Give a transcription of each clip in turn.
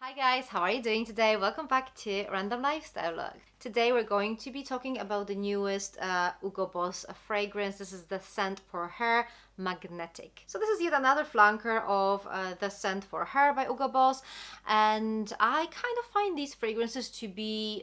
Hi guys, how are you doing today? Welcome back to Random Lifestyle Vlog. Today we're going to be talking about the newest Hugo Boss fragrance. This is the Scent for Her Magnetic. So this is yet another flanker of the Scent for Her by Hugo Boss, and I kind of find these fragrances to be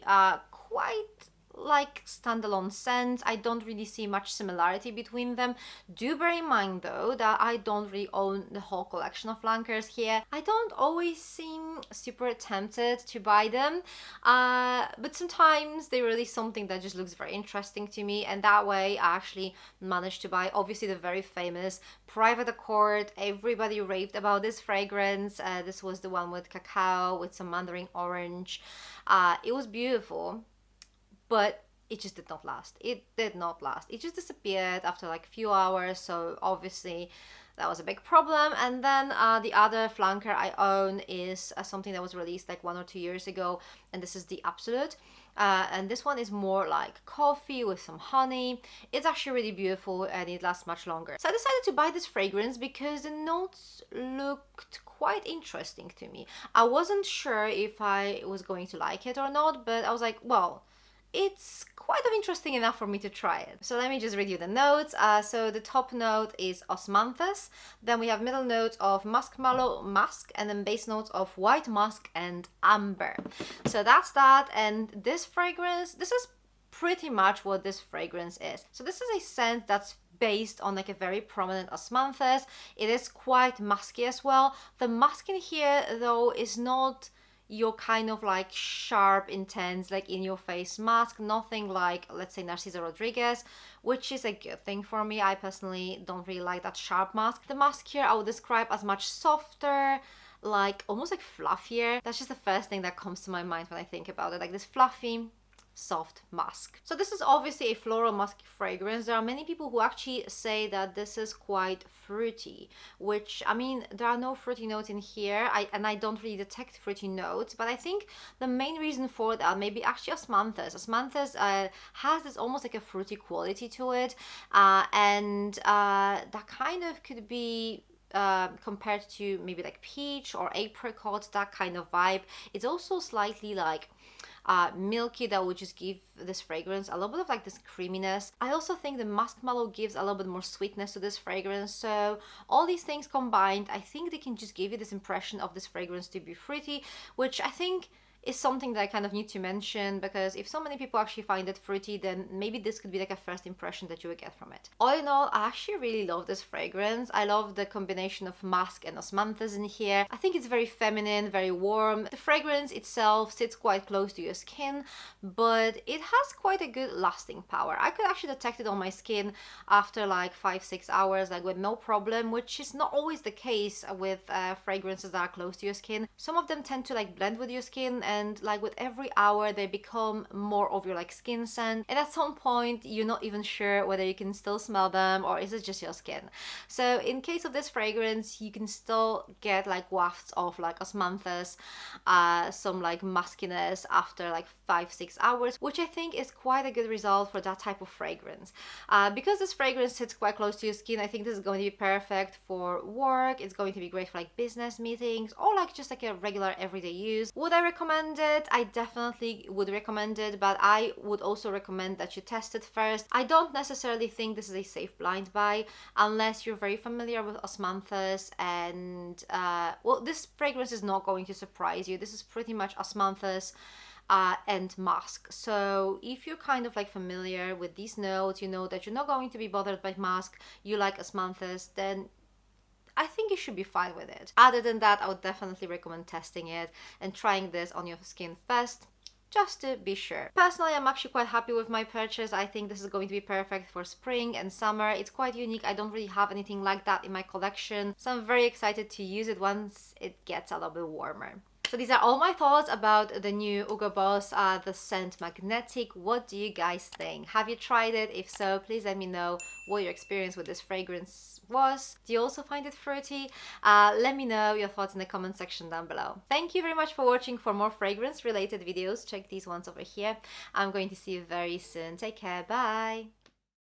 quite like standalone scents. I don't really see much similarity between them. Do bear in mind though that I don't really own the whole collection of flankers here. I don't always seem super tempted to buy them, but sometimes they release something that just looks very interesting to me, and that way I actually managed to buy obviously the very famous Private Accord. Everybody raved about this fragrance. This was the one with cacao with some mandarin orange. It was beautiful, but it just did not last. It did not last. It just disappeared after like a few hours, so obviously that was a big problem. And then the other flanker I own is something that was released like 1 or 2 years ago, and this is the Absolute. And this one is more like coffee with some honey. It's actually really beautiful and it lasts much longer. So I decided to buy this fragrance because the notes looked quite interesting to me. I wasn't sure if I was going to like it or not, but I was like, well, it's quite interesting enough for me to try it. So let me just read you the notes. So the top note is osmanthus, then we have middle notes of muskmallow, musk, and then base notes of white musk and amber. So that's that, and this fragrance, this is pretty much what this fragrance is. So this is a scent that's based on like a very prominent osmanthus. It is quite musky as well. The musk in here though is not your kind of like sharp, intense, like in your face musk, nothing like, let's say, Narciso Rodriguez, which is a good thing for me. I personally don't really like that sharp musk. The musk here I would describe as much softer, like almost like fluffier. That's just the first thing that comes to my mind when I think about it, like this fluffy, soft musk. So this is obviously a floral musky fragrance. There are many people who actually say that this is quite fruity, which, I mean, there are no fruity notes in here, and I don't really detect fruity notes, but I think the main reason for that may be actually osmanthus. Osmanthus has this almost like a fruity quality to it, and that kind of could be compared to maybe like peach or apricot, that kind of vibe. It's also slightly like milky, that would just give this fragrance a little bit of like this creaminess. I also think the muskmallow gives a little bit more sweetness to this fragrance. So all these things combined, I think they can just give you this impression of this fragrance to be fruity, which I think is something that I kind of need to mention, because if so many people actually find it fruity, then maybe this could be like a first impression that you would get from it. All in all, I actually really love this fragrance. I love the combination of musk and osmanthus in here. I think it's very feminine, very warm. The fragrance itself sits quite close to your skin, but it has quite a good lasting power. I could actually detect it on my skin after like 5-6 hours, like with no problem, which is not always the case with fragrances that are close to your skin. Some of them tend to like blend with your skin, and like with every hour they become more of your like skin scent, and at some point you're not even sure whether you can still smell them or is it just your skin. So in case of this fragrance, you can still get like wafts of like osmanthus, some like muskiness after like 5-6 hours, which I think is quite a good result for that type of fragrance. Because this fragrance sits quite close to your skin, I think this is going to be perfect for work. It's going to be great for like business meetings or like just like a regular everyday use. Would I recommend it? I definitely would recommend it, but I would also recommend that you test it first. I don't necessarily think this is a safe blind buy unless you're very familiar with osmanthus, and well, this fragrance is not going to surprise you. This is pretty much osmanthus and musk. So if you're kind of like familiar with these notes, you know that you're not going to be bothered by musk, you like osmanthus, then I think you should be fine with it. Other than that, I would definitely recommend testing it and trying this on your skin first, just to be sure. Personally, I'm actually quite happy with my purchase. I think this is going to be perfect for spring and summer. It's quite unique. I don't really have anything like that in my collection, so I'm very excited to use it once it gets a little bit warmer. So these are all my thoughts about the new Hugo Boss The Scent Magnetic. What do you guys think? Have you tried it? If so, please let me know what your experience with this fragrance was. Do you also find it fruity? Let me know your thoughts in the comment section down below. Thank you very much for watching. For more fragrance related videos, check these ones over here. I'm going to see you very soon. Take care. Bye.